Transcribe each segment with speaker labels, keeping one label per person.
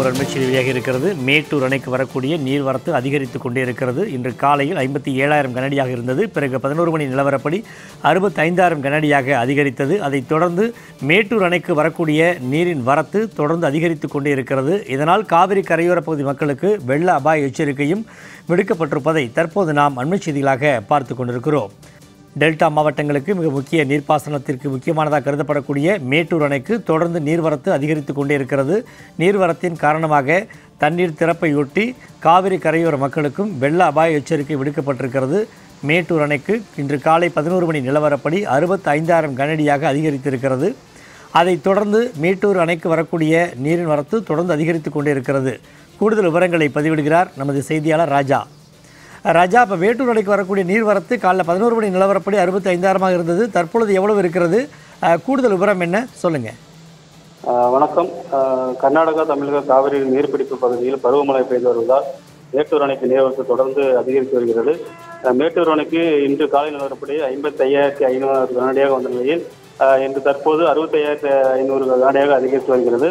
Speaker 1: ஒரு அண்மைச் செய்தி வெளியாக இருக்கிறது. மேட்டூர் அணைக்கு வரக்கூடிய நீர்வரத்து அதிகரித்து கொண்டே இருக்கிறது. இன்று காலையில் 57,000 கனஅடியாக இருந்தது. பிறகு 11 மணி நிலவரப்படி 65,000 கனஅடியாக அதிகரித்தது. அதைத் தொடர்ந்து மேட்டூர் அணைக்கு வரக்கூடிய நீரின் வரத்து தொடர்ந்து அதிகரித்து கொண்டே இருக்கிறது. இதனால் காவிரி கரையோரப் பகுதி மக்களுக்கு வெள்ள அபாய எச்சரிக்கையும் விடுக்கப்பட்டிருப்பதை தற்போது நாம் அண்மைச் செய்திகளாக பார்த்து கொண்டிருக்கிறோம். டெல்டா மாவட்டங்களுக்கு மிக முக்கிய நீர்ப்பாசனத்திற்கு முக்கியமானதாக கருதப்படக்கூடிய மேட்டூர் அணைக்கு தொடர்ந்து நீர்வரத்து அதிகரித்து கொண்டே இருக்கிறது. நீர்வரத்தின் காரணமாக தண்ணீர் திறப்பையொட்டி காவிரி கரையோர மக்களுக்கும் வெள்ள அபாய எச்சரிக்கை விடுக்கப்பட்டிருக்கிறது. மேட்டூர் அணைக்கு இன்று காலை 11 மணி நிலவரப்படி 65,000 கனஅடியாக அதிகரித்திருக்கிறது. அதைத் தொடர்ந்து மேட்டூர் அணைக்கு வரக்கூடிய நீரின் வரத்து தொடர்ந்து அதிகரித்து கொண்டே இருக்கிறது. கூடுதல் விவரங்களை பதிவிடுகிறார் நமது செய்தியாளர் ராஜா. ராஜா, இப்போ மேட்டூர் அணைக்கு வரக்கூடிய நீர்வரத்து காலைல 11 மணி நிலவரப்படி 65,000 இருந்தது. தற்பொழுது எவ்வளவு இருக்கிறது? கூடுதல் விவரம் என்ன சொல்லுங்க.
Speaker 2: வணக்கம். கர்நாடகா, தமிழக காவிரி நீர்பிடிப்பு பகுதியில் பருவமழை பெய்து வருவதால் மேட்டூர் அணைக்கு நீர்வரத்து தொடர்ந்து அதிகரித்து வருகிறது. மேட்டூர் அணைக்கு இன்று காலை நிலவரப்படி 55,500 கனஅடியாக வந்த நிலையில் இன்று தற்போது 65,500 கனஅடியாக அதிகரித்து வருகிறது.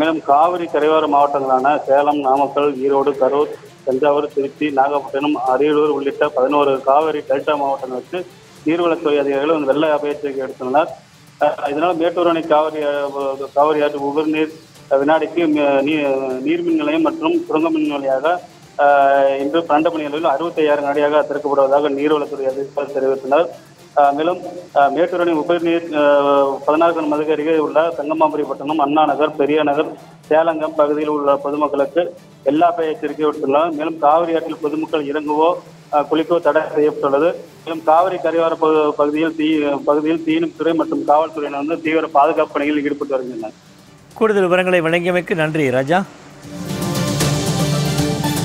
Speaker 2: மேலும் காவிரி கரையோர மாவட்டங்களான சேலம், நாமக்கல், ஈரோடு, கரூர், தஞ்சாவூர், திருச்சி, நாகப்பட்டினம், அரியலூர் உள்ளிட்ட 11 காவிரி டெல்டா மாவட்டங்களுக்கு நீர்வளத்துறை அதிகாரிகள் வெள்ள அபாய எச்சரிக்கை எடுத்துள்ளனர். இதனால் மேட்டூர் அணை காவிரி ஆற்று உபரிநீர் வினாடிக்கு நீர்மின் நிலையம் மற்றும் சுரங்க மின் நிலையாக இன்று 12 மணி அளவில் 65,000 கனஅடியாக திறக்கப்படுவதாக நீர்வளத்துறை அதிகாரிகள் தெரிவித்தனர். மேலும் மேட்டூர் அணை உபரிநீர் 16 மதுக்கு அருகே உள்ள தங்கமாபுரிப்பட்டினம், அண்ணா நகர், பெரிய நகர், சேலங்கம் பகுதியில் உள்ள பொதுமக்களுக்கு வெள்ள அபாய எச்சரிக்கை விடுத்துள்ளனர். மேலும் காவிரி ஆற்றில் பொதுமக்கள் இறங்கவோ குளிக்கவோ தடை செய்யப்பட்டுள்ளது. மேலும் காவிரி கரையோர பகுதியில் தீயணைப்புத்துறை மற்றும் காவல்துறையினர் தீவிர பாதுகாப்பு பணிகளில் ஈடுபட்டு வருகின்றனர்.
Speaker 1: கூடுதல் விவரங்களை வழங்கியமைக்கு நன்றி ராஜா.